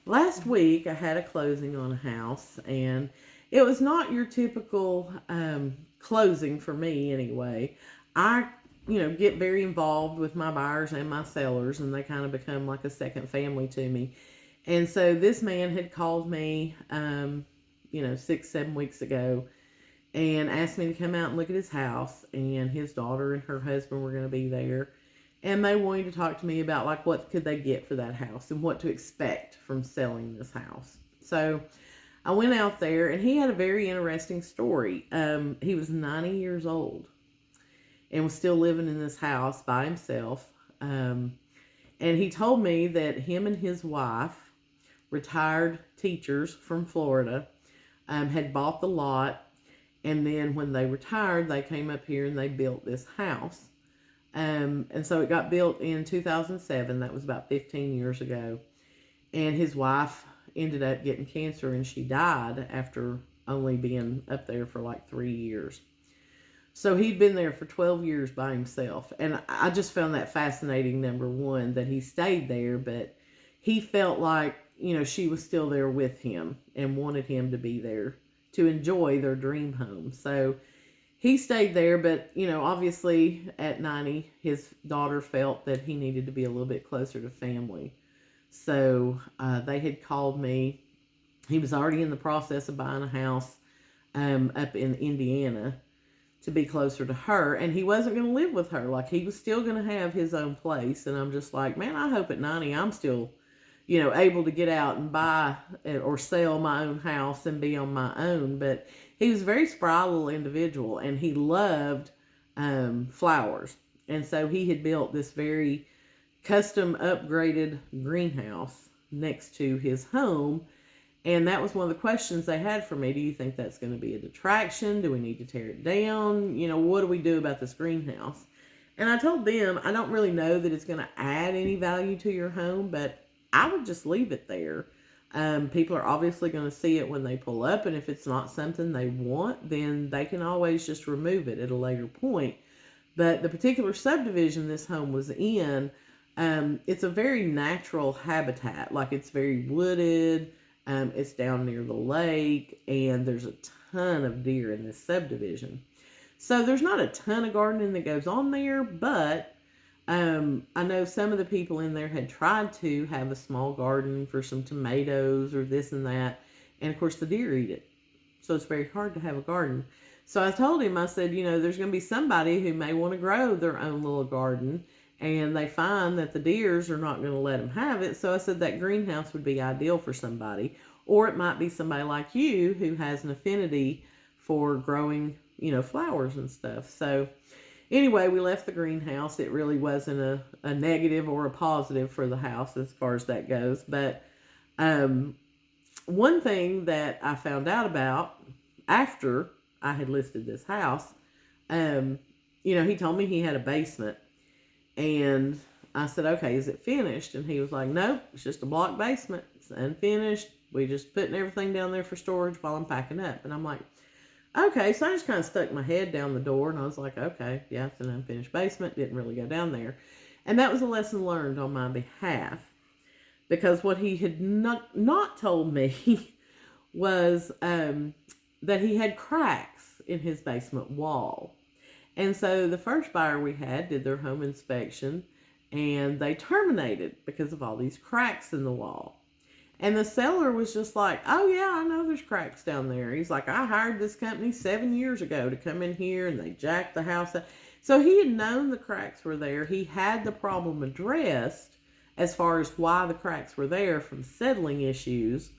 Last week, I had a closing on a house, and it was not your typical closing for me anyway. I, get very involved with my buyers and my sellers, and they kind of become like a second family to me. And so this man had called me, 6, 7 weeks ago and asked me to come out and look at his house. And his daughter and her husband were going to be there, and they wanted to talk to me about like what could they get for that house and what to expect from selling this house. So I went out there, and he had a very interesting story. He was 90 years old and was still living in this house by himself. And he told me that him and his wife, retired teachers from Florida, had bought the lot, and then when they retired, they came up here and they built this house. And so it got built in 2007. That was about 15 years ago. And his wife ended up getting cancer, and she died after only being up there for like 3 years. So he'd been there for 12 years by himself. And I just found that fascinating, number one, that he stayed there, but he felt like, she was still there with him and wanted him to be there to enjoy their dream home. So he stayed there, but, obviously at 90, his daughter felt that he needed to be a little bit closer to family. So they had called me. He was already in the process of buying a house up in Indiana to be closer to her, and he wasn't going to live with her. Like, he was still going to have his own place. And I'm just like, man, I hope at 90 I'm still, able to get out and buy or sell my own house and be on my own. But he was a very spry little individual, and he loved flowers. And so he had built this very custom upgraded greenhouse next to his home. And that was one of the questions they had for me. Do you think that's going to be a detraction? Do we need to tear it down? What do we do about this greenhouse? And I told them, I don't really know that it's going to add any value to your home, but I would just leave it there. People are obviously going to see it when they pull up, and if it's not something they want, then they can always just remove it at a later point. But the particular subdivision this home was in, it's a very natural habitat. Like, it's very wooded. It's down near the lake, and there's a ton of deer in this subdivision. So there's not a ton of gardening that goes on there, but I know some of the people in there had tried to have a small garden for some tomatoes or this and that, and of course the deer eat it. So it's very hard to have a garden. So I told him, I said, there's going to be somebody who may want to grow their own little garden, and they find that the deers are not going to let them have it. So I said that greenhouse would be ideal for somebody. Or it might be somebody like you who has an affinity for growing, flowers and stuff. So anyway, we left the greenhouse. It really wasn't a negative or a positive for the house as far as that goes. But one thing that I found out about after I had listed this house, he told me he had a basement. And I said, okay, is it finished? And he was like, nope, it's just a block basement. It's unfinished. We just putting everything down there for storage while I'm packing up. And I'm like, okay. So I just kind of stuck my head down the door, and I was like, okay, yeah, it's an unfinished basement. Didn't really go down there. And that was a lesson learned on my behalf, because what he had not told me was that he had cracks in his basement wall. And so the first buyer we had did their home inspection, and they terminated because of all these cracks in the wall. And the seller was just like, oh yeah, I know there's cracks down there. He's like, I hired this company 7 years ago to come in here, and they jacked the house up. So he had known the cracks were there. He had the problem addressed as far as why the cracks were there from settling issues,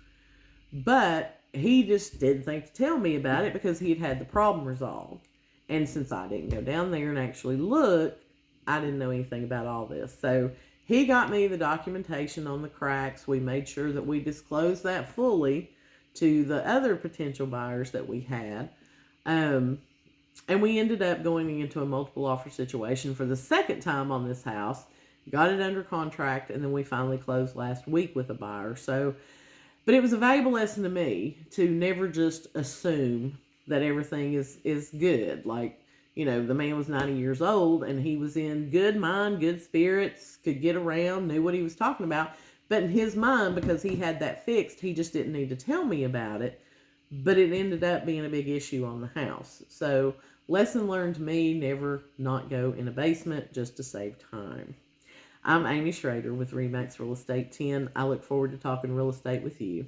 but he just didn't think to tell me about it because he had had the problem resolved. And since I didn't go down there and actually look, I didn't know anything about all this. So he got me the documentation on the cracks. We made sure that we disclosed that fully to the other potential buyers that we had. And we ended up going into a multiple offer situation for the second time on this house. Got it under contract, and then we finally closed last week with a buyer. So, but it was a valuable lesson to me to never just assume that everything is good. Like, the man was 90 years old, and he was in good mind, good spirits, could get around, knew what he was talking about. But in his mind, because he had that fixed, he just didn't need to tell me about it. But it ended up being a big issue on the house. So, lesson learned to me, never not go in a basement just to save time. I'm Amy Schrader with RE/MAX Real Estate 10. I look forward to talking real estate with you.